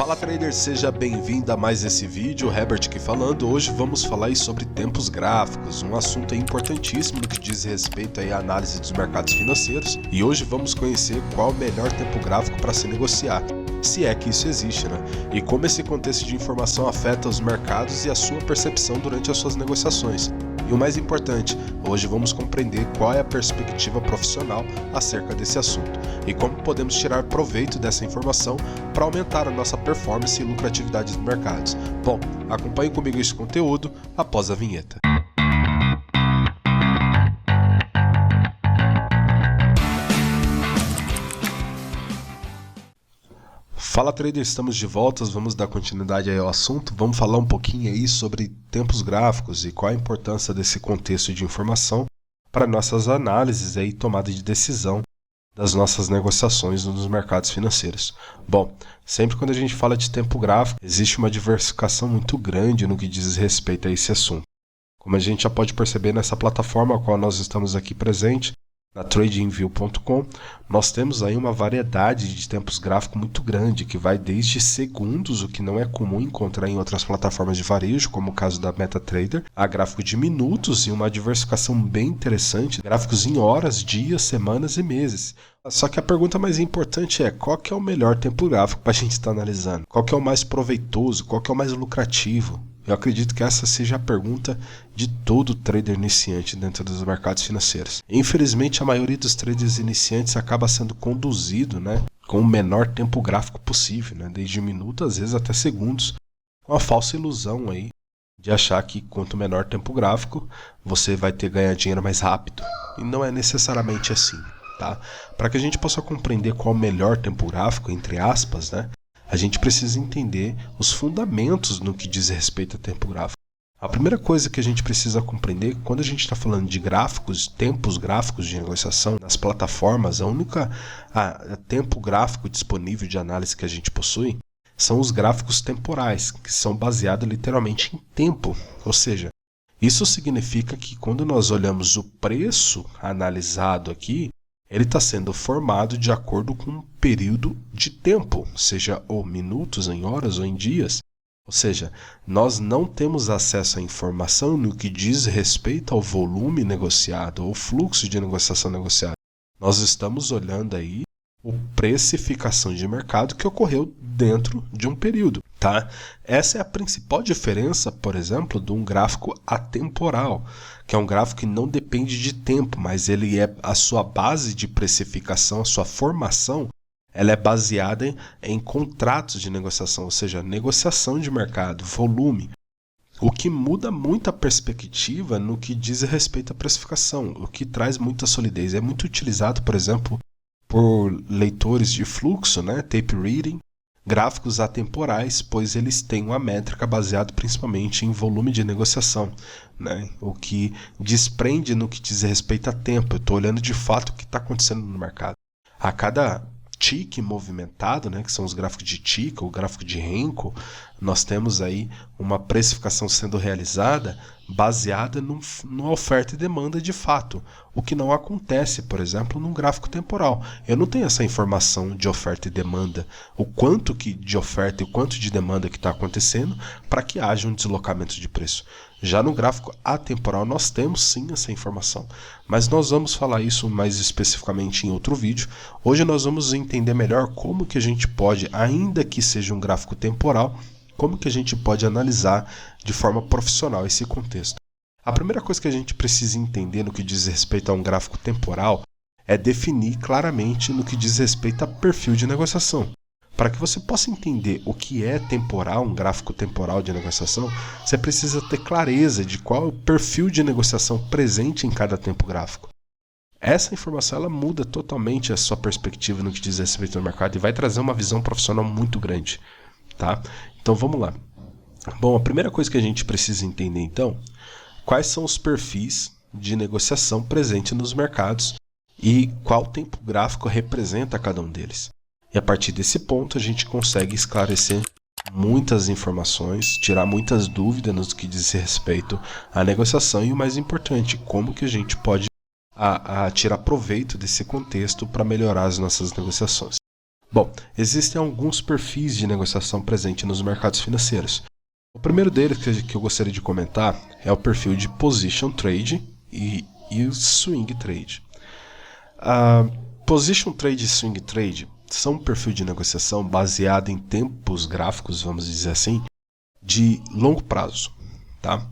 Fala trader, seja bem-vindo a mais esse vídeo, Herbert aqui falando. Hoje vamos falar aí sobre tempos gráficos, um assunto aí importantíssimo no que diz respeito aí à análise dos mercados financeiros. E hoje vamos conhecer qual o melhor tempo gráfico para se negociar, se é que isso existe, né? E como esse contexto de informação afeta os mercados e a sua percepção durante as suas negociações. E o mais importante, hoje vamos compreender qual é a perspectiva profissional acerca desse assunto e como podemos tirar proveito dessa informação para aumentar a nossa performance e lucratividade nos mercados. Bom, acompanhe comigo esse conteúdo após a vinheta. Fala trader, estamos de volta, vamos dar continuidade aí ao assunto, vamos falar um pouquinho aí sobre tempos gráficos e qual a importância desse contexto de informação para nossas análises e tomada de decisão das nossas negociações nos mercados financeiros. Bom, sempre quando a gente fala de tempo gráfico, existe uma diversificação muito grande no que diz respeito a esse assunto. Como a gente já pode perceber nessa plataforma a qual nós estamos aqui presente, na TradingView.com, nós temos aí uma variedade de tempos gráficos muito grande, que vai desde segundos, o que não é comum encontrar em outras plataformas de varejo, como o caso da MetaTrader, a gráfico de minutos e uma diversificação bem interessante, gráficos em horas, dias, semanas e meses. Só que a pergunta mais importante é, qual que é o melhor tempo gráfico para a gente estar analisando? Qual que é o mais proveitoso? Qual que é o mais lucrativo? Eu acredito que essa seja a pergunta de todo trader iniciante dentro dos mercados financeiros. Infelizmente, a maioria dos traders iniciantes acaba sendo conduzido, com o menor tempo gráfico possível, desde minutos, às vezes até segundos, com a falsa ilusão aí de achar que quanto menor tempo gráfico, você vai ganhar dinheiro mais rápido. E não é necessariamente assim, tá? Para que a gente possa compreender qual é o melhor tempo gráfico, entre aspas, a gente precisa entender os fundamentos no que diz respeito a tempo gráfico. A primeira coisa que a gente precisa compreender é que quando a gente está falando de gráficos, tempos gráficos de negociação, nas plataformas, a única tempo gráfico disponível de análise que a gente possui são os gráficos temporais, que são baseados literalmente em tempo. Ou seja, isso significa que quando nós olhamos o preço analisado aqui, ele está sendo formado de acordo com um período de tempo, seja ou minutos, em horas ou em dias. Ou seja, nós não temos acesso à informação no que diz respeito ao volume negociado ou fluxo de negociação negociada. Nós estamos olhando aí a precificação de mercado que ocorreu dentro de um período. Tá? Essa é a principal diferença, por exemplo, de um gráfico atemporal, que é um gráfico que não depende de tempo, mas ele é a sua base de precificação, a sua formação, ela é baseada em contratos de negociação, ou seja, negociação de mercado, volume, o que muda muito a perspectiva no que diz respeito à precificação, o que traz muita solidez. É muito utilizado, por exemplo, por leitores de fluxo, tape reading, gráficos atemporais, pois eles têm uma métrica baseada principalmente em volume de negociação, o que desprende no que diz respeito a tempo. Eu estou olhando de fato o que está acontecendo no mercado. A cada tick movimentado, que são os gráficos de tick ou gráfico de Renko, nós temos aí uma precificação sendo realizada baseada numa oferta e demanda de fato, o que não acontece, por exemplo, num gráfico temporal. Eu não tenho essa informação de oferta e demanda, o quanto de oferta e o quanto de demanda que está acontecendo para que haja um deslocamento de preço. Já no gráfico atemporal nós temos sim essa informação, mas nós vamos falar isso mais especificamente em outro vídeo. Hoje nós vamos entender melhor como que a gente pode, ainda que seja um gráfico temporal, como que a gente pode analisar de forma profissional esse contexto. A primeira coisa que a gente precisa entender no que diz respeito a um gráfico temporal é definir claramente no que diz respeito a perfil de negociação. Para que você possa entender o que é temporal, um gráfico temporal de negociação, você precisa ter clareza de qual é o perfil de negociação presente em cada tempo gráfico. Essa informação ela muda totalmente a sua perspectiva no que diz respeito ao mercado e vai trazer uma visão profissional muito grande. Tá? Então vamos lá. Bom, a primeira coisa que a gente precisa entender então, quais são os perfis de negociação presentes nos mercados e qual tempo gráfico representa cada um deles. E a partir desse ponto a gente consegue esclarecer muitas informações, tirar muitas dúvidas no que diz respeito à negociação e o mais importante, como que a gente pode tirar proveito desse contexto para melhorar as nossas negociações. Bom, existem alguns perfis de negociação presentes nos mercados financeiros. O primeiro deles que eu gostaria de comentar é o perfil de Position Trade e o Swing Trade. Position Trade e Swing Trade são um perfil de negociação baseado em tempos gráficos, vamos dizer assim, de longo prazo, tá?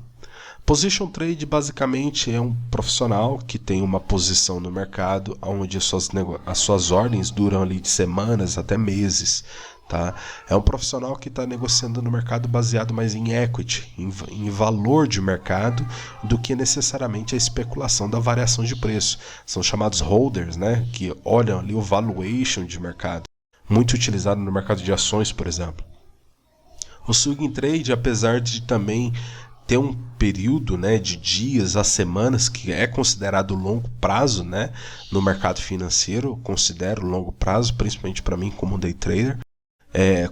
Position Trade basicamente é um profissional que tem uma posição no mercado onde as suas ordens duram ali de semanas até meses, tá? É um profissional que está negociando no mercado baseado mais em equity, em valor de mercado, do que necessariamente a especulação da variação de preço. São chamados holders, né? Que olham ali o valuation de mercado, muito utilizado no mercado de ações, por exemplo. O swing trade, apesar de também ter um período, né, de dias a semanas que é considerado longo prazo, né, no mercado financeiro, considero longo prazo, principalmente para mim como day trader.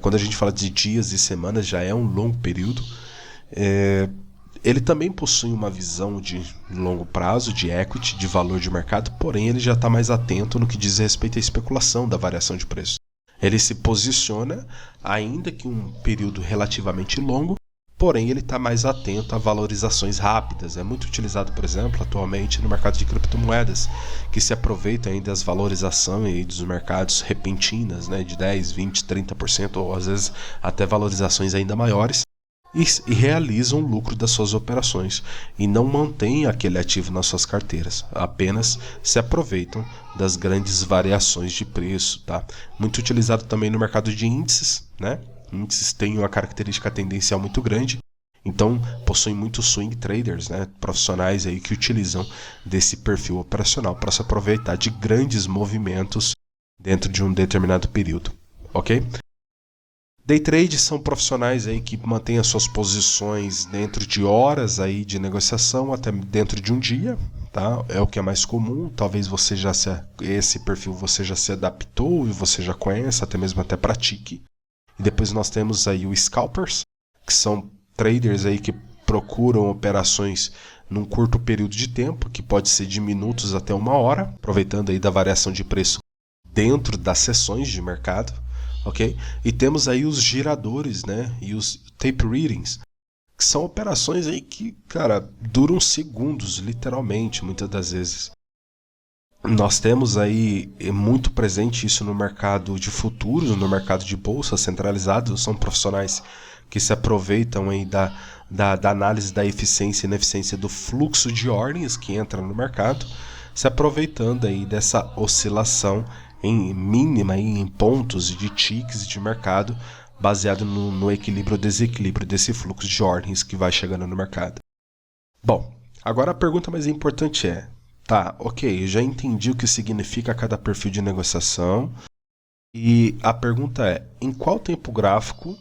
Quando a gente fala de dias e semanas, já é um longo período. Ele também possui uma visão de longo prazo, de equity, de valor de mercado, porém ele já está mais atento no que diz respeito à especulação da variação de preço. Ele se posiciona, ainda que um período relativamente longo, porém ele está mais atento a valorizações rápidas. É muito utilizado, por exemplo, atualmente no mercado de criptomoedas, que se aproveita ainda das valorizações dos mercados repentinas, né, de 10, 20, 30%, ou às vezes até valorizações ainda maiores, e realizam o lucro das suas operações e não mantêm aquele ativo nas suas carteiras, apenas se aproveitam das grandes variações de preço, tá? Muito utilizado também no mercado de índices, né? Índices têm uma característica tendencial muito grande, então possuem muitos swing traders, né? Profissionais aí que utilizam desse perfil operacional para se aproveitar de grandes movimentos dentro de um determinado período, ok? Day trade são profissionais aí que mantêm as suas posições dentro de horas aí de negociação, até dentro de um dia, tá? É o que é mais comum. Talvez esse perfil você já se adaptou e você já conhece, até mesmo até pratique. E depois nós temos aí os scalpers, que são traders aí que procuram operações num curto período de tempo, que pode ser de minutos até uma hora, aproveitando aí da variação de preço dentro das sessões de mercado. Okay? E temos aí os giradores, né? E os tape readings, que são operações aí que, cara, duram segundos, literalmente, muitas das vezes. Nós temos aí muito presente isso no mercado de futuros, no mercado de bolsa centralizado. São profissionais que se aproveitam aí da análise da eficiência e ineficiência do fluxo de ordens que entra no mercado, se aproveitando aí dessa oscilação em mínima em pontos de ticks de mercado, baseado no equilíbrio ou desequilíbrio desse fluxo de ordens que vai chegando no mercado. Bom, agora a pergunta mais importante é, tá, ok, eu já entendi o que significa cada perfil de negociação, e a pergunta é, em qual tempo gráfico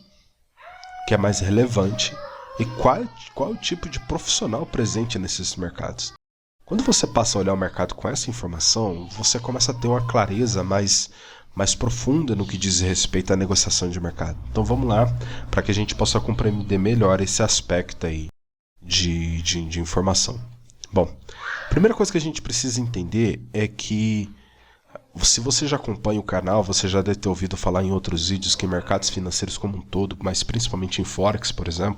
que é mais relevante e qual é o tipo de profissional presente nesses mercados? Quando você passa a olhar o mercado com essa informação, você começa a ter uma clareza mais profunda no que diz respeito à negociação de mercado. Então vamos lá, para que a gente possa compreender melhor esse aspecto aí de informação. Bom, a primeira coisa que a gente precisa entender é que, se você já acompanha o canal, você já deve ter ouvido falar em outros vídeos que mercados financeiros como um todo, mas principalmente em Forex, por exemplo,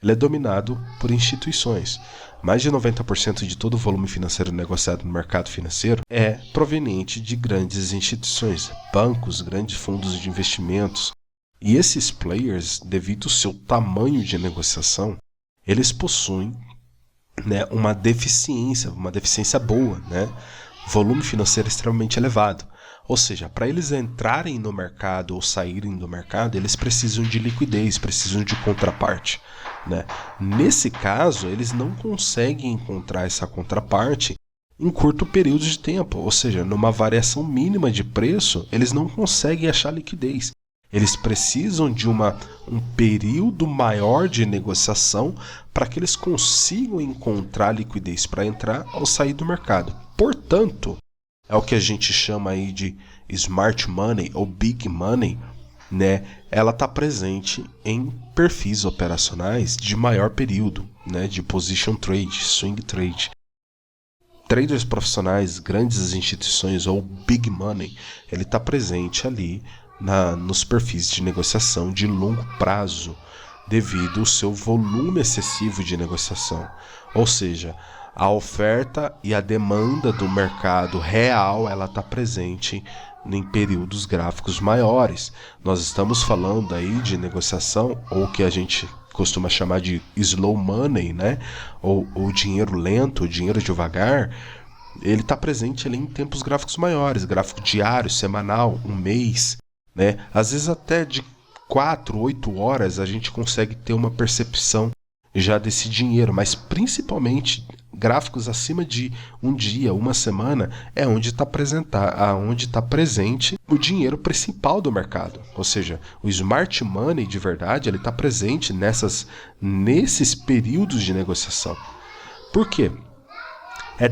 ele é dominado por instituições. Mais de 90% de todo o volume financeiro negociado no mercado financeiro é proveniente de grandes instituições, bancos, grandes fundos de investimentos. E esses players, devido ao seu tamanho de negociação, eles possuem, né, uma deficiência boa, né? Volume financeiro extremamente elevado. Ou seja, para eles entrarem no mercado ou saírem do mercado, eles precisam de liquidez, precisam de contraparte, né? Nesse caso, eles não conseguem encontrar essa contraparte em curto período de tempo. Ou seja, numa variação mínima de preço, eles não conseguem achar liquidez. Eles precisam de um período maior de negociação para que eles consigam encontrar liquidez para entrar ou sair do mercado. Portanto, é o que a gente chama aí de smart money ou big money, né? Ela está presente em perfis operacionais de maior período, né? De position trade, swing trade. Traders profissionais, grandes instituições ou big money, ele está presente ali nos perfis de negociação de longo prazo, devido ao seu volume excessivo de negociação. Ou seja, a oferta e a demanda do mercado real ela está presente em períodos gráficos maiores. Nós estamos falando aí de negociação, ou que a gente costuma chamar de slow money, né? ou dinheiro lento, dinheiro devagar. Ele está presente ali em tempos gráficos maiores, gráfico diário, semanal, um mês, né? Às vezes até de 4, 8 horas a gente consegue ter uma percepção já desse dinheiro, mas principalmente gráficos acima de um dia, uma semana, é onde está presente o dinheiro principal do mercado. Ou seja, o smart money de verdade ele está presente nesses períodos de negociação. Por quê?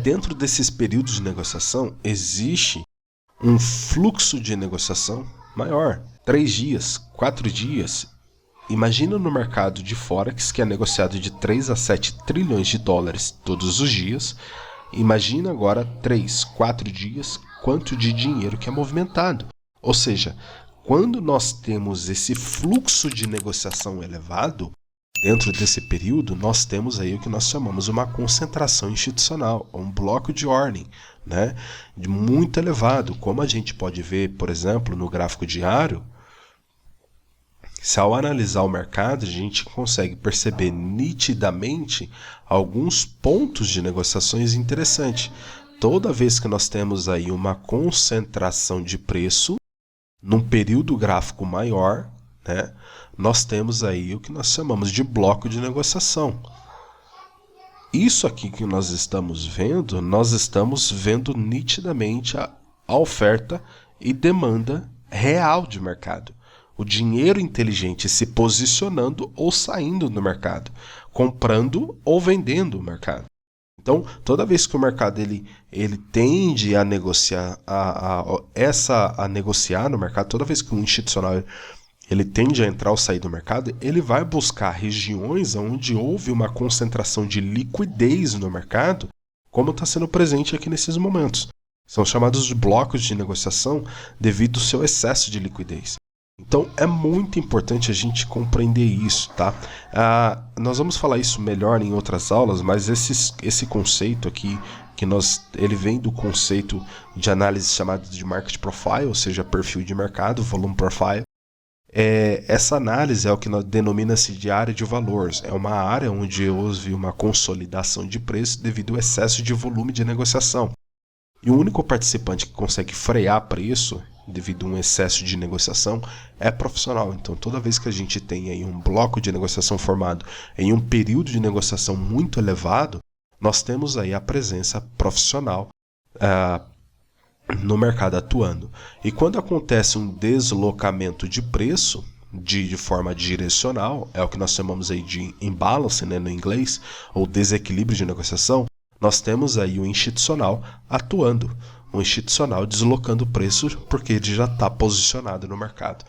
Dentro desses períodos de negociação existe um fluxo de negociação maior. 3 dias, 4 dias. Imagina no mercado de Forex, que é negociado de 3 a 7 trilhões de dólares todos os dias. Imagina agora 3, 4 dias, quanto de dinheiro que é movimentado. Ou seja, quando nós temos esse fluxo de negociação elevado, dentro desse período, nós temos aí o que nós chamamos uma concentração institucional, um bloco de ordem, né, muito elevado. Como a gente pode ver, por exemplo, no gráfico diário, se ao analisar o mercado, a gente consegue perceber nitidamente alguns pontos de negociações interessantes. Toda vez que nós temos aí uma concentração de preço, num período gráfico maior, né, nós temos aí o que nós chamamos de bloco de negociação. Isso aqui que nós estamos vendo nitidamente a oferta e demanda real de mercado. O dinheiro inteligente se posicionando ou saindo do mercado, comprando ou vendendo o mercado. Então, toda vez que o mercado ele tende a negociar, a negociar no mercado, toda vez que o institucional ele tende a entrar ou sair do mercado, ele vai buscar regiões onde houve uma concentração de liquidez no mercado, como está sendo presente aqui nesses momentos. São chamados de blocos de negociação devido ao seu excesso de liquidez. Então é muito importante a gente compreender isso, tá? Nós vamos falar isso melhor em outras aulas, mas esse conceito aqui, ele vem do conceito de análise chamado de Market Profile, ou seja, perfil de mercado, Volume Profile. Essa análise é o que denomina-se de área de valor. É uma área onde houve uma consolidação de preço devido ao excesso de volume de negociação. E o único participante que consegue frear preço devido a um excesso de negociação é profissional. Então, toda vez que a gente tem aí um bloco de negociação formado em um período de negociação muito elevado, nós temos aí a presença profissional no mercado atuando. E quando acontece um deslocamento de preço de forma direcional, é o que nós chamamos aí de imbalance, né, no inglês, ou desequilíbrio de negociação, nós temos aí o institucional atuando, o institucional deslocando o preço porque ele já está posicionado no mercado.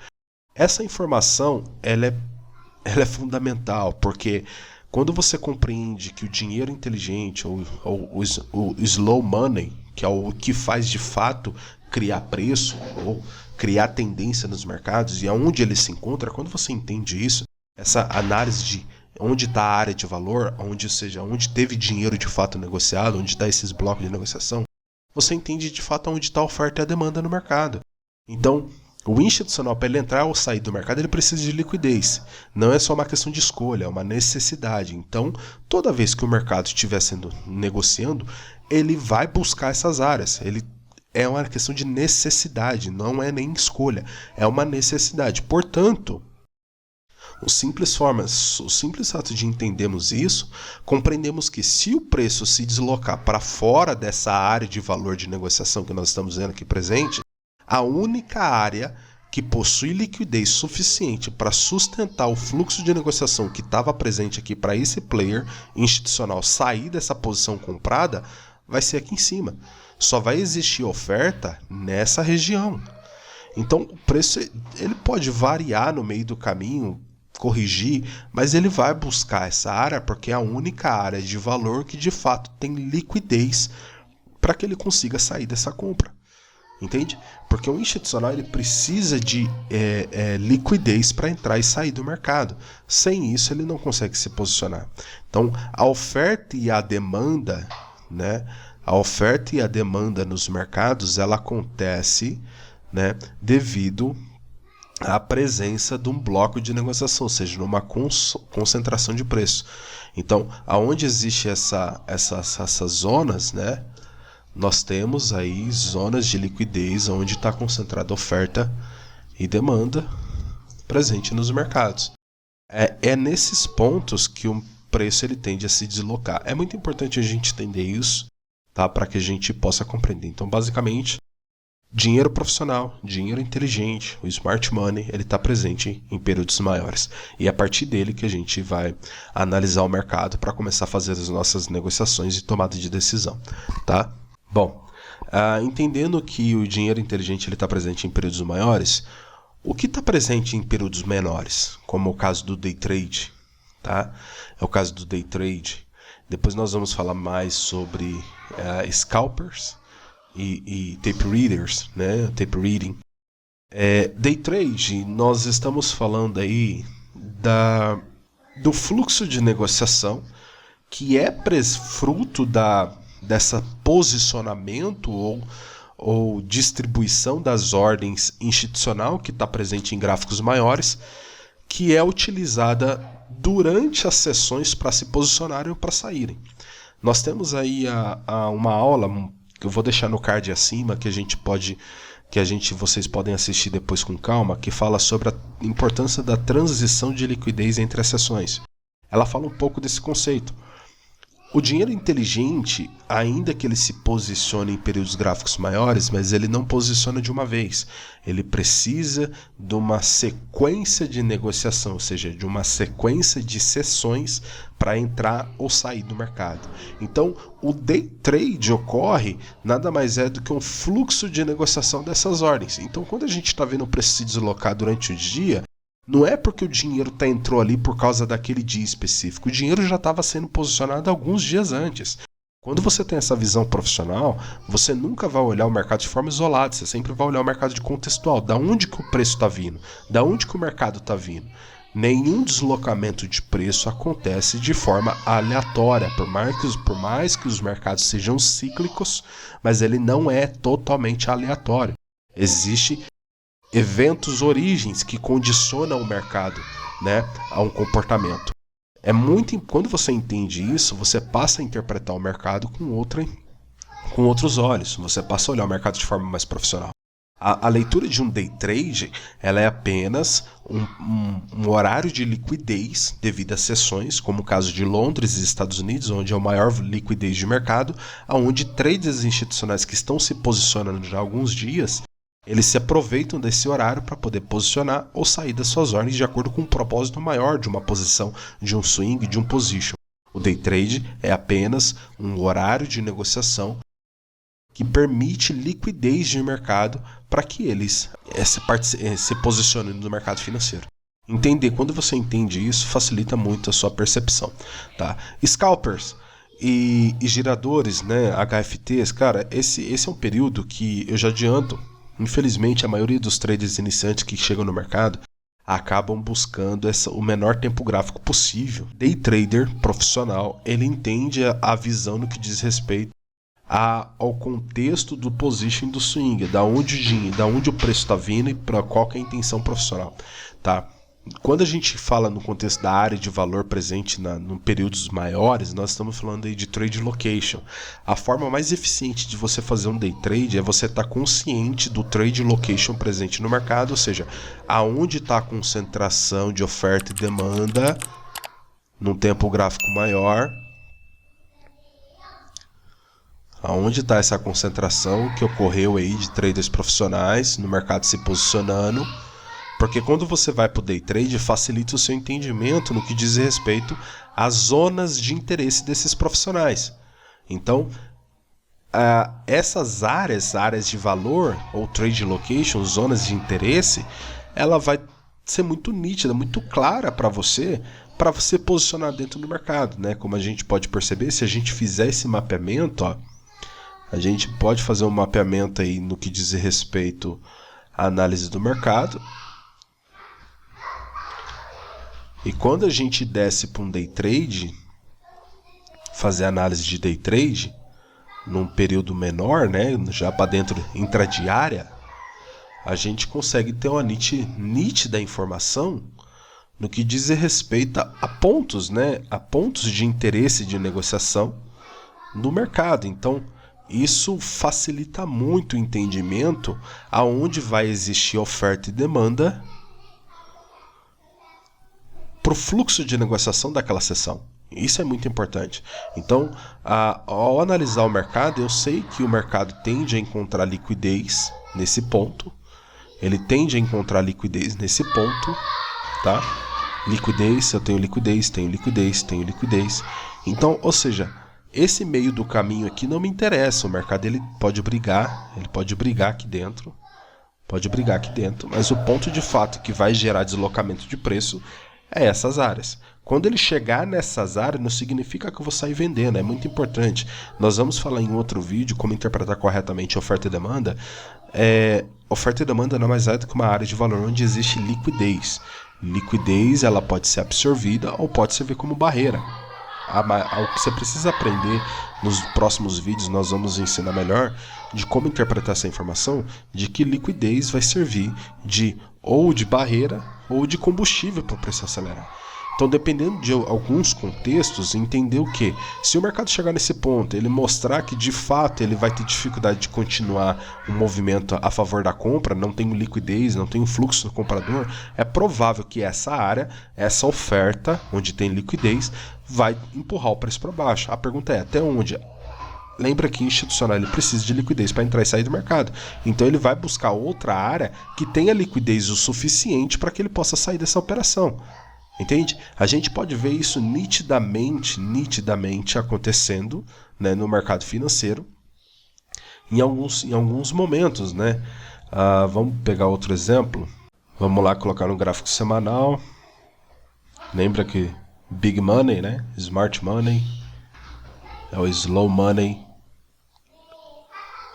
Essa informação ela é fundamental, porque quando você compreende que o dinheiro inteligente ou o slow money, que é o que faz de fato criar preço ou criar tendência nos mercados e aonde ele se encontra, quando você entende isso, essa análise de onde está a área de valor, onde teve dinheiro de fato negociado, onde está esses blocos de negociação, você entende de fato onde está a oferta e a demanda no mercado. Então, o institucional, para ele entrar ou sair do mercado, ele precisa de liquidez. Não é só uma questão de escolha, é uma necessidade. Então, toda vez que o mercado estiver negociando, ele vai buscar essas áreas. É uma questão de necessidade, não é nem escolha, é uma necessidade. Portanto, o simples fato de entendermos isso, compreendemos que se o preço se deslocar para fora dessa área de valor de negociação que nós estamos vendo aqui presente, a única área que possui liquidez suficiente para sustentar o fluxo de negociação que estava presente aqui para esse player institucional sair dessa posição comprada, vai ser aqui em cima. Só vai existir oferta nessa região. Então o preço ele pode variar no meio do caminho, corrigir, mas ele vai buscar essa área porque é a única área de valor que de fato tem liquidez para que ele consiga sair dessa compra. entende? Porque o institucional ele precisa de liquidez para entrar e sair do mercado. Sem isso ele não consegue se posicionar. Então a oferta e a demanda, né? A oferta e a demanda nos mercados ela acontece, né, devido à presença de um bloco de negociação, ou seja, numa concentração de preço. Então, aonde existe essas zonas, né, nós temos aí zonas de liquidez onde está concentrada oferta e demanda presente nos mercados. É nesses pontos que o preço ele tende a se deslocar. É muito importante a gente entender isso, tá, para que a gente possa compreender. Então, basicamente, dinheiro profissional, dinheiro inteligente, o smart money, ele está presente em períodos maiores. E é a partir dele que a gente vai analisar o mercado para começar a fazer as nossas negociações e tomada de decisão, tá? Bom, entendendo que o dinheiro inteligente está presente em períodos maiores, o que está presente em períodos menores, como o caso do day trade, tá? É o caso do day trade. Depois nós vamos falar mais sobre scalpers e tape readers, né? Tape reading. Day trade, nós estamos falando aí do fluxo de negociação que é fruto dessa posicionamento ou distribuição das ordens institucional que está presente em gráficos maiores, que é utilizada durante as sessões para se posicionarem ou para saírem. Nós temos aí uma aula que eu vou deixar no card acima, vocês podem assistir depois com calma, que fala sobre a importância da transição de liquidez entre as sessões. Ela fala um pouco desse conceito. O dinheiro inteligente, ainda que ele se posicione em períodos gráficos maiores, mas ele não posiciona de uma vez. Ele precisa de uma sequência de negociação, ou seja, de uma sequência de sessões para entrar ou sair do mercado. Então, o day trade ocorre nada mais é do que um fluxo de negociação dessas ordens. Então, quando a gente está vendo o preço se deslocar durante o dia, não é porque o dinheiro entrou ali por causa daquele dia específico. O dinheiro já estava sendo posicionado alguns dias antes. Quando você tem essa visão profissional, você nunca vai olhar o mercado de forma isolada. Você sempre vai olhar o mercado de contextual. Da onde que o preço está vindo? Da onde que o mercado está vindo? Nenhum deslocamento de preço acontece de forma aleatória. Por mais que os mercados sejam cíclicos, mas ele não é totalmente aleatório. Existe eventos, origens que condicionam o mercado, né, a um comportamento. Quando você entende isso, você passa a interpretar o mercado com outros olhos. Você passa a olhar o mercado de forma mais profissional. A leitura de um day trade, ela é apenas um horário de liquidez devido às sessões, como o caso de Londres e Estados Unidos, onde é o maior liquidez de mercado, onde traders institucionais que estão se posicionando já há alguns dias, eles se aproveitam desse horário para poder posicionar ou sair das suas ordens de acordo com um propósito maior de uma posição, de um swing, de um position. O day trade é apenas um horário de negociação que permite liquidez de mercado para que eles se posicionem no mercado financeiro. Quando você entende isso, facilita muito a sua percepção. Tá? Scalpers e giradores, né, HFTs, cara, esse é um período que eu já adianto. Infelizmente, a maioria dos traders iniciantes que chegam no mercado acabam buscando o menor tempo gráfico possível. Day trader profissional, ele entende a visão no que diz respeito ao contexto do position do swing, da onde o preço está vindo e para qual que é a intenção profissional. Tá? Quando a gente fala no contexto da área de valor presente em períodos maiores, nós estamos falando aí de trade location. A forma mais eficiente de você fazer um day trade é você estar consciente do trade location presente no mercado, ou seja, aonde está a concentração de oferta e demanda num tempo gráfico maior. Aonde está essa concentração que ocorreu aí de traders profissionais no mercado se posicionando. Porque quando você vai para o day trade, facilita o seu entendimento no que diz respeito às zonas de interesse desses profissionais. Então, essas áreas de valor, ou trade location, zonas de interesse, ela vai ser muito nítida, muito clara para você posicionar dentro do mercado. Né? Como a gente pode perceber, se a gente fizer esse mapeamento, A gente pode fazer um mapeamento aí no que diz respeito à análise do mercado. E quando a gente desce para um day trade, fazer análise de day trade, num período menor, né, já para dentro intradiária, a gente consegue ter uma nítida informação no que diz respeito a pontos, né, a pontos de interesse de negociação no mercado. Então, isso facilita muito o entendimento aonde vai existir oferta e demanda para o fluxo de negociação daquela sessão. Isso é muito importante. Então, ao analisar o mercado, eu sei que o mercado tende a encontrar liquidez nesse ponto. Ele tende a encontrar liquidez nesse ponto, tá? Liquidez, eu tenho liquidez, tenho liquidez, tenho liquidez. Então, ou seja, esse meio do caminho aqui não me interessa. O mercado ele pode brigar aqui dentro, mas o ponto de fato que vai gerar deslocamento de preço é essas áreas. Quando ele chegar nessas áreas, não significa que eu vou sair vendendo, é muito importante. Nós vamos falar em outro vídeo como interpretar corretamente oferta e demanda. Oferta e demanda não é mais nada do que uma área de valor onde existe liquidez. Liquidez ela pode ser absorvida ou pode servir como barreira. O que você precisa aprender nos próximos vídeos, nós vamos ensinar melhor de como interpretar essa informação, de que liquidez vai servir ou de barreira ou de combustível para o preço acelerar. Então, dependendo de alguns contextos, entender o que? Se o mercado chegar nesse ponto, ele mostrar que de fato ele vai ter dificuldade de continuar um movimento a favor da compra, não tem liquidez, não tem um fluxo do comprador, é provável que essa área, essa oferta, onde tem liquidez, vai empurrar o preço para baixo. A pergunta é, até onde? Lembra que institucional ele precisa de liquidez para entrar e sair do mercado. Então ele vai buscar outra área que tenha liquidez o suficiente para que ele possa sair dessa operação. Entende? A gente pode ver isso nitidamente acontecendo, né, no mercado financeiro em alguns momentos, né? Vamos pegar outro exemplo. Vamos lá colocar no gráfico semanal. Lembra que Big Money, né? Smart Money é o Slow Money.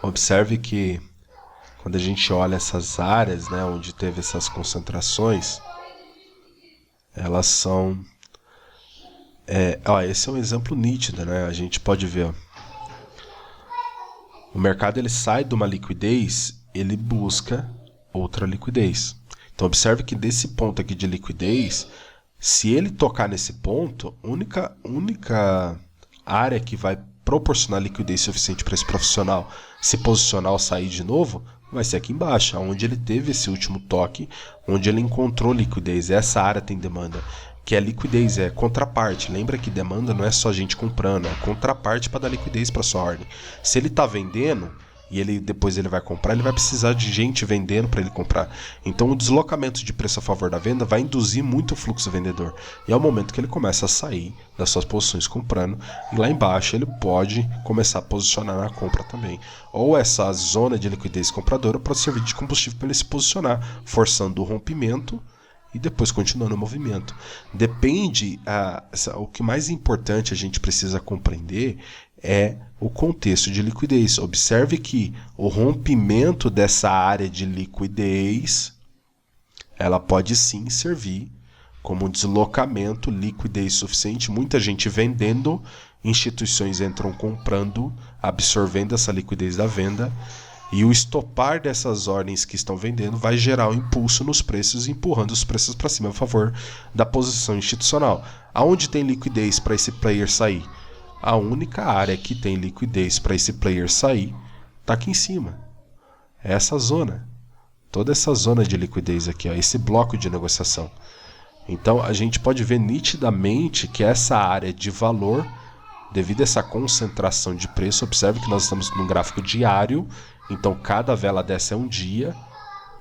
Observe que quando a gente olha essas áreas, né, onde teve essas concentrações, elas são... esse é um exemplo nítido, né? A gente pode ver. O mercado ele sai de uma liquidez, ele busca outra liquidez. Então observe que desse ponto aqui de liquidez, se ele tocar nesse ponto, a única área que vai proporcionar liquidez suficiente para esse profissional se posicionar ou sair de novo, vai ser aqui embaixo, onde ele teve esse último toque, onde ele encontrou liquidez. Essa área tem demanda, que é liquidez, é contraparte. Lembra que demanda não é só gente comprando, é contraparte para dar liquidez para sua ordem. Se ele está vendendo e depois ele vai comprar, ele vai precisar de gente vendendo para ele comprar. Então o deslocamento de preço a favor da venda vai induzir muito o fluxo vendedor. E é o momento que ele começa a sair das suas posições comprando, e lá embaixo ele pode começar a posicionar na compra também. Ou essa zona de liquidez compradora pode servir de combustível para ele se posicionar, forçando o rompimento e depois continuando o movimento. Depende, o que mais importante a gente precisa compreender é o contexto de liquidez. Observe que o rompimento dessa área de liquidez, ela pode sim servir como um deslocamento, liquidez suficiente, muita gente vendendo, instituições entram comprando, absorvendo essa liquidez da venda, e o estopar dessas ordens que estão vendendo vai gerar um impulso nos preços, empurrando os preços para cima a favor da posição institucional. Aonde tem liquidez para esse player sair? A única área que tem liquidez para esse player sair está aqui em cima. É essa zona. Toda essa zona de liquidez aqui, ó, esse bloco de negociação. Então a gente pode ver nitidamente que essa área de valor, devido a essa concentração de preço, observe que nós estamos num gráfico diário, então cada vela dessa é um dia,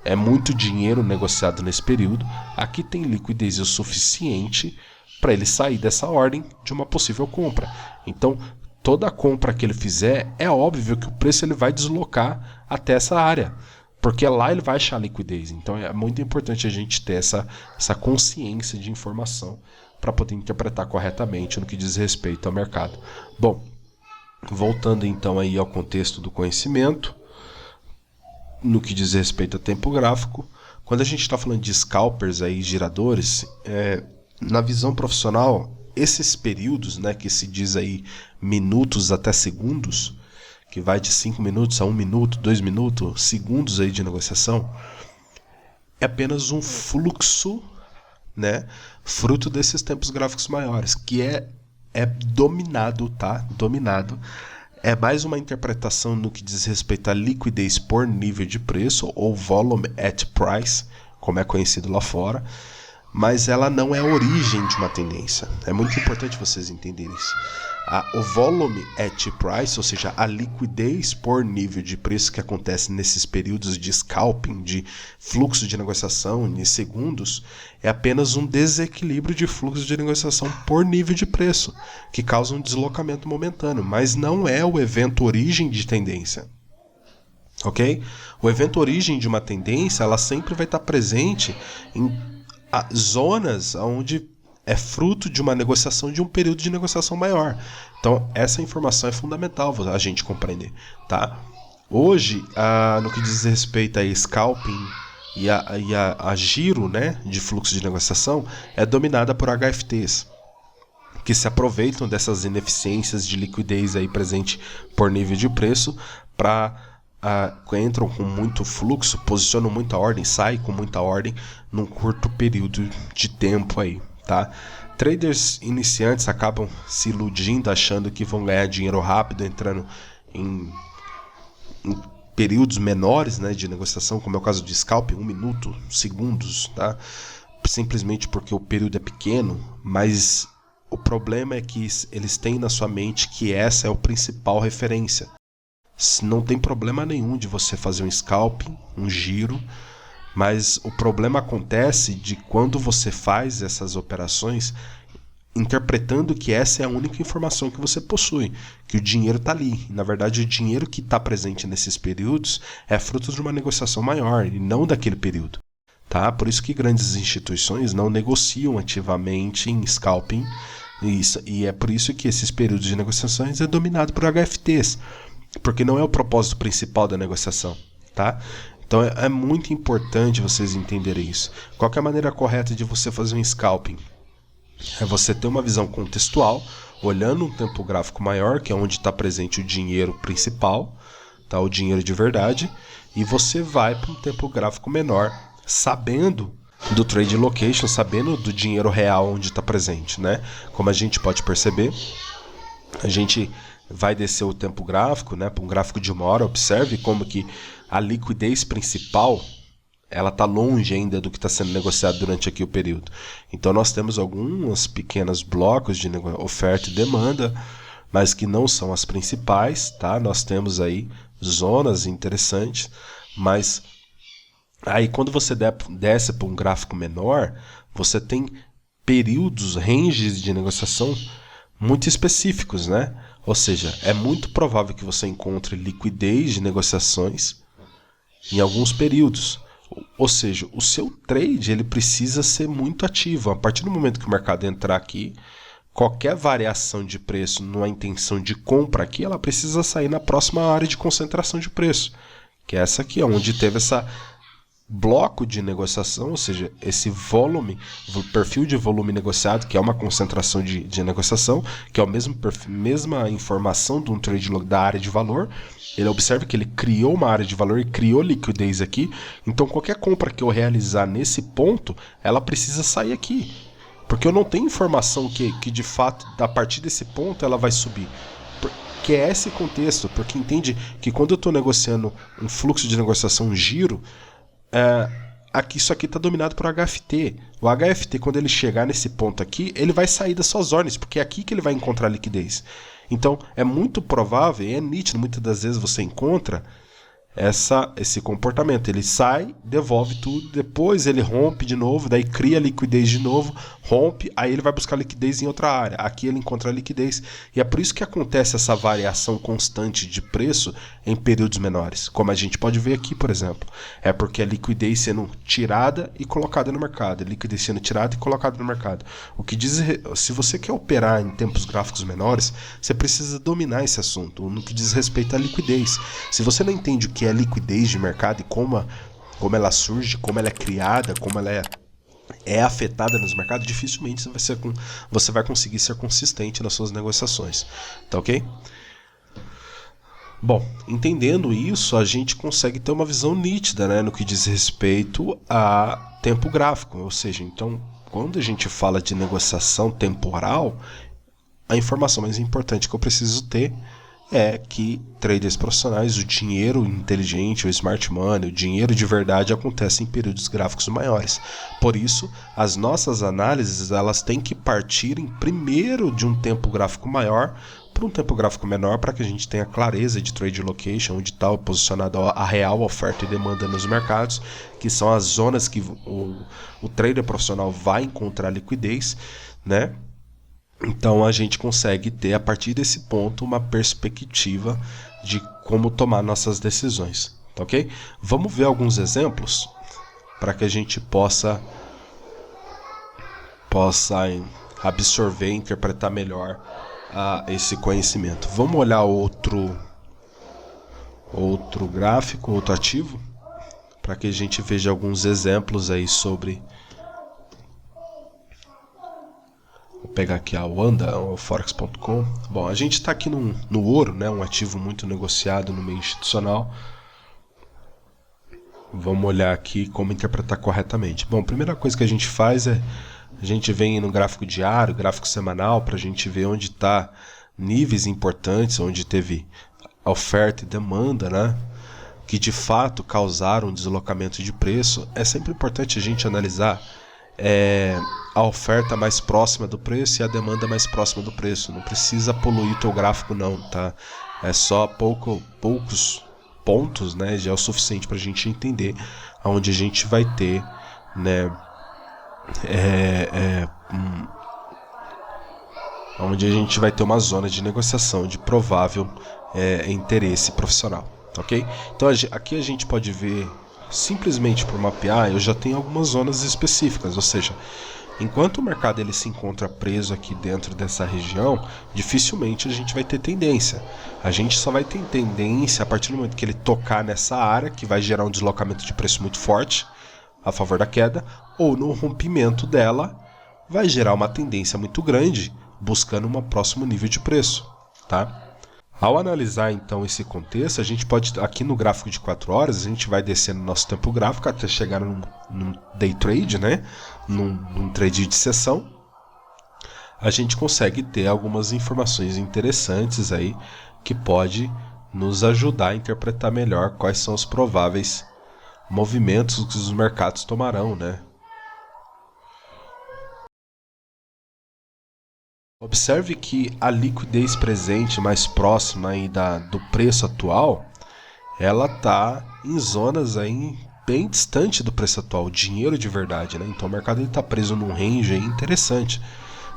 é muito dinheiro negociado nesse período. Aqui tem liquidez o suficiente para ele sair dessa ordem de uma possível compra. Então toda compra que ele fizer, é óbvio que o preço ele vai deslocar até essa área, porque lá ele vai achar liquidez. Então é muito importante a gente ter essa consciência de informação para poder interpretar corretamente no que diz respeito ao mercado. Bom, Voltando então aí ao contexto do conhecimento, no que diz respeito a tempo gráfico, quando a gente está falando de scalpers, aí, giradores, na visão profissional, esses períodos, né, que se diz aí minutos até segundos, que vai de 5 minutos a 1 minuto, 2 minutos, segundos aí de negociação, é apenas um fluxo, né, fruto desses tempos gráficos maiores, que é dominado, tá? Dominado. É mais uma interpretação no que diz respeito à liquidez por nível de preço, ou volume at price, como é conhecido lá fora, mas ela não é a origem de uma tendência. É muito importante vocês entenderem isso. O volume at price, ou seja, a liquidez por nível de preço que acontece nesses períodos de scalping, de fluxo de negociação em segundos, é apenas um desequilíbrio de fluxo de negociação por nível de preço, que causa um deslocamento momentâneo, mas não é o evento origem de tendência. Ok? O evento origem de uma tendência, ela sempre vai estar presente em zonas onde é fruto de uma negociação, de um período de negociação maior. Então, essa informação é fundamental a gente compreender, tá? Hoje, no que diz respeito a scalping e a giro, né, de fluxo de negociação, é dominada por HFTs, que se aproveitam dessas ineficiências de liquidez aí presente por nível de preço para entram com muito fluxo, posicionam muita ordem, saem com muita ordem num curto período de tempo aí. Tá? Traders iniciantes acabam se iludindo, achando que vão ganhar dinheiro rápido, entrando em períodos menores, né, de negociação, como é o caso de scalping, 1 minuto, segundos, tá? Simplesmente porque o período é pequeno, mas o problema é que eles têm na sua mente que essa é a principal referência. Não tem problema nenhum de você fazer um scalping, um giro, mas o problema acontece de quando você faz essas operações interpretando que essa é a única informação que você possui, que o dinheiro está ali. Na verdade, o dinheiro que está presente nesses períodos é fruto de uma negociação maior e não daquele período. Tá? Por isso que grandes instituições não negociam ativamente em scalping, e é por isso que esses períodos de negociações é dominado por HFTs, porque não é o propósito principal da negociação. Tá? Então é muito importante vocês entenderem isso. Qual que é a maneira correta de você fazer um scalping? É você ter uma visão contextual, olhando um tempo gráfico maior, que é onde está presente o dinheiro principal, tá? O dinheiro de verdade, e você vai para um tempo gráfico menor, sabendo do trade location, sabendo do dinheiro real onde está presente, né? Como a gente pode perceber, a gente vai descer o tempo gráfico, né, para um gráfico de 1 hora. Observe como que a liquidez principal ela está longe ainda do que está sendo negociado durante aqui o período. Então nós temos alguns pequenos blocos de oferta e demanda, mas que não são as principais, tá? Nós temos aí zonas interessantes, mas aí quando você desce para um gráfico menor, você tem períodos, ranges de negociação muito específicos, né? Ou seja, é muito provável que você encontre liquidez de negociações em alguns períodos. Ou seja, o seu trade ele precisa ser muito ativo. A partir do momento que o mercado entrar aqui, qualquer variação de preço numa intenção de compra aqui, ela precisa sair na próxima área de concentração de preço, que é essa aqui, onde teve essa bloco de negociação, ou seja, esse volume, o perfil de volume negociado, que é uma concentração de negociação, que é a mesma informação de um trade log da área de valor. Ele observa que ele criou uma área de valor e criou liquidez aqui, então qualquer compra que eu realizar nesse ponto, ela precisa sair aqui, porque eu não tenho informação que de fato, a partir desse ponto, ela vai subir. Que é esse contexto, porque entende que quando eu estou negociando um fluxo de negociação, um giro, isso aqui está dominado por HFT. O HFT, quando ele chegar nesse ponto aqui, ele vai sair das suas ordens, porque é aqui que ele vai encontrar liquidez. Então, é muito provável, e é nítido, muitas das vezes você encontra esse comportamento. Ele sai, devolve tudo, depois ele rompe de novo, daí cria liquidez de novo, rompe, aí ele vai buscar liquidez em outra área. Aqui ele encontra liquidez. E é por isso que acontece essa variação constante de preço em períodos menores. Como a gente pode ver aqui, por exemplo. É porque a liquidez sendo tirada e colocada no mercado. A liquidez sendo tirada e colocada no mercado. O que diz, se você quer operar em tempos gráficos menores, você precisa dominar esse assunto, no que diz respeito à liquidez. Se você não entende o que é liquidez de mercado e como ela surge, como ela é criada, como ela é afetada nos mercados, dificilmente você vai conseguir ser consistente nas suas negociações. Tá ok? Bom, entendendo isso, a gente consegue ter uma visão nítida, né, no que diz respeito a tempo gráfico. Ou seja, então, quando a gente fala de negociação temporal, a informação mais importante que eu preciso ter é que traders profissionais, o dinheiro inteligente, o smart money, o dinheiro de verdade acontece em períodos gráficos maiores. Por isso, as nossas análises elas têm que partir primeiro de um tempo gráfico maior para um tempo gráfico menor, para que a gente tenha clareza de trade location, onde está posicionada a real oferta e demanda nos mercados, que são as zonas que o trader profissional vai encontrar liquidez, né? Então a gente consegue ter, a partir desse ponto, uma perspectiva de como tomar nossas decisões, tá ok? Vamos ver alguns exemplos para que a gente possa absorver e interpretar melhor esse conhecimento. Vamos olhar outro gráfico, outro ativo, para que a gente veja alguns exemplos aí sobre... Vou pegar aqui a Wanda, o Forex.com. Bom, a gente está aqui no ouro, né, um ativo muito negociado no meio institucional. Vamos olhar aqui como interpretar corretamente. Bom, a primeira coisa que a gente faz é a gente vem no gráfico diário, gráfico semanal, para a gente ver onde está níveis importantes, onde teve oferta e demanda, né, que de fato causaram um deslocamento de preço. É sempre importante a gente analisar a oferta mais próxima do preço e a demanda mais próxima do preço. Não precisa poluir o teu gráfico não, tá? É só poucos pontos, né? Já é o suficiente para a gente entender aonde a gente vai ter, né? Onde a gente vai ter uma zona de negociação de provável interesse profissional, ok? Então aqui a gente pode ver, simplesmente por mapear, eu já tenho algumas zonas específicas, ou seja, enquanto o mercado ele se encontra preso aqui dentro dessa região, dificilmente a gente vai ter tendência. A gente só vai ter tendência a partir do momento que ele tocar nessa área, que vai gerar um deslocamento de preço muito forte a favor da queda, ou no rompimento dela, vai gerar uma tendência muito grande, buscando um próximo nível de preço, tá? Ao analisar então esse contexto, a gente pode, aqui no gráfico de 4 horas, a gente vai descendo nosso tempo gráfico até chegar num day trade, né? Num trade de sessão. A gente consegue ter algumas informações interessantes aí que pode nos ajudar a interpretar melhor quais são os prováveis movimentos que os mercados tomarão, né? Observe que a liquidez presente mais próxima aí do preço atual, ela está em zonas aí bem distante do preço atual, dinheiro de verdade, né? Então o mercado está preso num range aí interessante.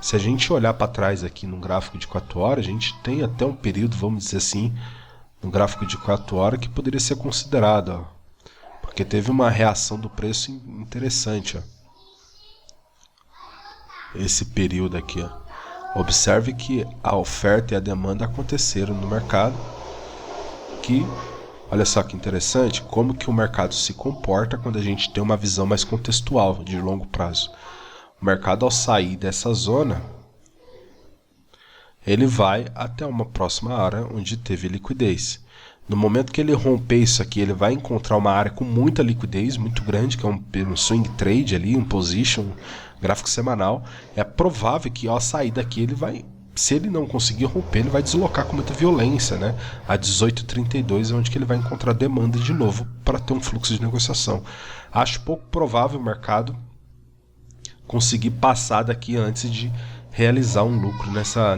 Se a gente olhar para trás aqui no gráfico de 4 horas, a gente tem até um período, vamos dizer assim, no gráfico de 4 horas que poderia ser considerado, ó, porque teve uma reação do preço interessante, ó. Esse período aqui, ó. Observe que a oferta e a demanda aconteceram no mercado, que, olha só que interessante, como que o mercado se comporta quando a gente tem uma visão mais contextual, de longo prazo. O mercado, ao sair dessa zona, ele vai até uma próxima área onde teve liquidez. No momento que ele romper isso aqui, ele vai encontrar uma área com muita liquidez, muito grande, que é um swing trade ali, um position, gráfico semanal. É provável que ao sair daqui ele vai, se ele não conseguir romper, ele vai deslocar com muita violência, né? A 18,32 é onde que ele vai encontrar demanda de novo para ter um fluxo de negociação. Acho pouco provável o mercado conseguir passar daqui antes de realizar um lucro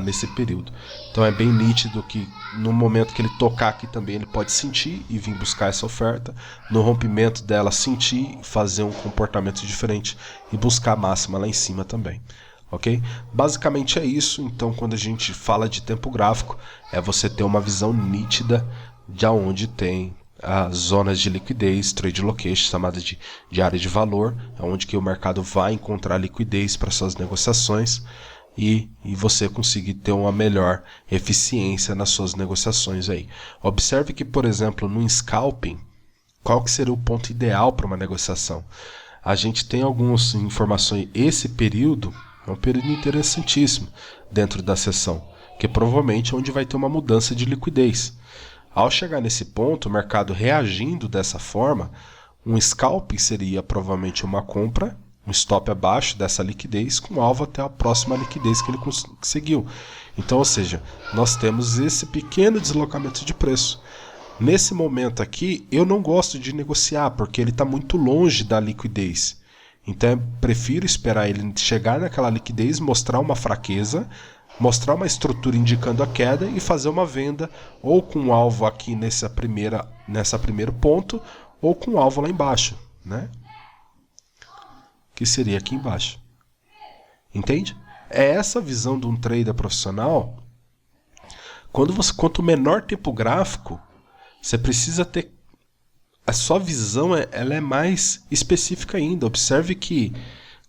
nesse período. Então é bem nítido que no momento que ele tocar aqui também ele pode sentir e vir buscar essa oferta. No rompimento dela sentir, fazer um comportamento diferente e buscar a máxima lá em cima também. Ok? Basicamente é isso. Então quando a gente fala de tempo gráfico, é você ter uma visão nítida de onde tem as zonas de liquidez, trade location, chamada de área de valor, é onde que o mercado vai encontrar liquidez para suas negociações e você conseguir ter uma melhor eficiência nas suas negociações aí. Observe que, por exemplo, no scalping, qual que seria o ponto ideal para uma negociação? A gente tem algumas informações. Esse período é um período interessantíssimo dentro da sessão, que provavelmente é onde vai ter uma mudança de liquidez. Ao chegar nesse ponto, o mercado reagindo dessa forma, um scalp seria provavelmente uma compra, um stop abaixo dessa liquidez, com alvo até a próxima liquidez que ele conseguiu. Então, ou seja, nós temos esse pequeno deslocamento de preço. Nesse momento aqui, eu não gosto de negociar, porque ele está muito longe da liquidez. Então, eu prefiro esperar ele chegar naquela liquidez, mostrar uma fraqueza, mostrar uma estrutura indicando a queda e fazer uma venda ou com um alvo aqui nessa primeiro ponto ou com um alvo lá embaixo, né? Que seria aqui embaixo. Entende? É essa visão de um trader profissional. Quanto menor tempo gráfico, você precisa ter a sua visão, ela é mais específica ainda. Observe que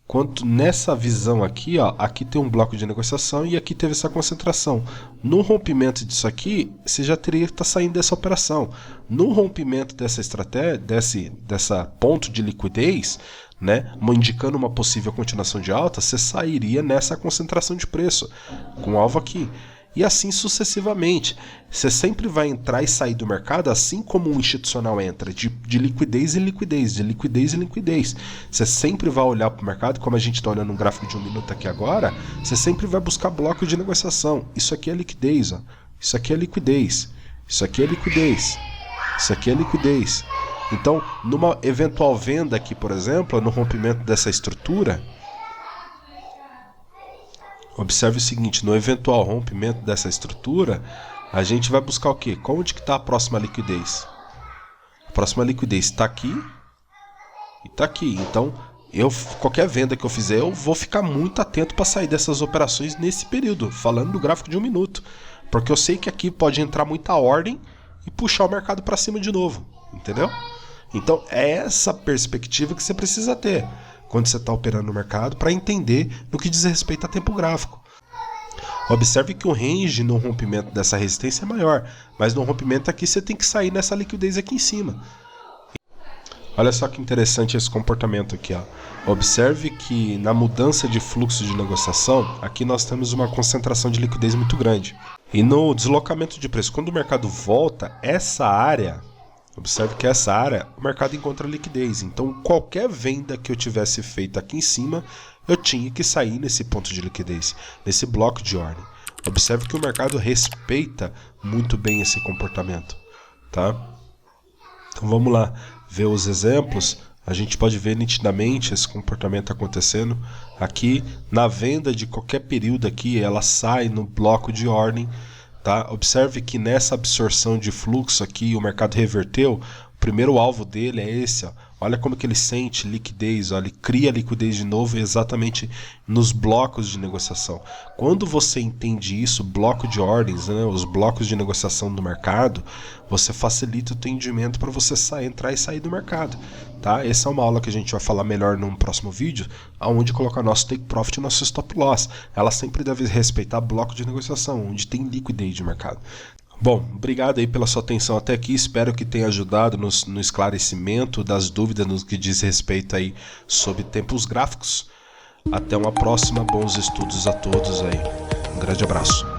quanto nessa visão aqui, ó, aqui tem um bloco de negociação e aqui teve essa concentração. No rompimento disso aqui, você já teria que estar saindo dessa operação. No rompimento dessa estratégia, dessa ponto de liquidez, né, indicando uma possível continuação de alta, você sairia nessa concentração de preço, com alvo aqui. E assim sucessivamente. Você sempre vai entrar e sair do mercado assim como um institucional entra, de liquidez em liquidez, de liquidez em liquidez. Você sempre vai olhar para o mercado, como a gente está olhando um gráfico de 1 minuto aqui agora, você sempre vai buscar bloco de negociação. Isso aqui é liquidez, ó. Isso aqui é liquidez. Isso aqui é liquidez. Isso aqui é liquidez. Então, numa eventual venda aqui, por exemplo, no rompimento dessa estrutura, observe o seguinte, no eventual rompimento dessa estrutura, a gente vai buscar o quê? Onde que está a próxima liquidez? A próxima liquidez está aqui e está aqui. Então, qualquer venda que eu fizer, eu vou ficar muito atento para sair dessas operações nesse período, falando do gráfico de 1 minuto. Porque eu sei que aqui pode entrar muita ordem e puxar o mercado para cima de novo. Entendeu? Então, é essa perspectiva que você precisa ter quando você está operando no mercado, para entender no que diz respeito a tempo gráfico. Observe que o range no rompimento dessa resistência é maior, mas no rompimento aqui você tem que sair nessa liquidez aqui em cima. Olha só que interessante esse comportamento aqui, ó. Observe que na mudança de fluxo de negociação, aqui nós temos uma concentração de liquidez muito grande. E no deslocamento de preço, quando o mercado volta, essa área... Observe que essa área, o mercado encontra liquidez. Então, qualquer venda que eu tivesse feito aqui em cima, eu tinha que sair nesse ponto de liquidez, nesse bloco de ordem. Observe que o mercado respeita muito bem esse comportamento, tá? Então, vamos lá ver os exemplos. A gente pode ver nitidamente esse comportamento acontecendo. Aqui, na venda de qualquer período aqui, ela sai no bloco de ordem. Tá? Observe que nessa absorção de fluxo aqui o mercado reverteu. O primeiro alvo dele é esse, ó. Olha como que ele sente liquidez, ó. Ele cria liquidez de novo exatamente nos blocos de negociação. Quando você entende isso, bloco de ordens, né, os blocos de negociação do mercado, você facilita o entendimento para você entrar e sair do mercado. Tá? Essa é uma aula que a gente vai falar melhor num próximo vídeo, onde colocar nosso take profit e nosso stop loss. Ela sempre deve respeitar bloco de negociação, onde tem liquidez de mercado. Bom, obrigado aí pela sua atenção até aqui, espero que tenha ajudado no esclarecimento das dúvidas no que diz respeito aí sobre tempos gráficos. Até uma próxima, bons estudos a todos aí. Um grande abraço.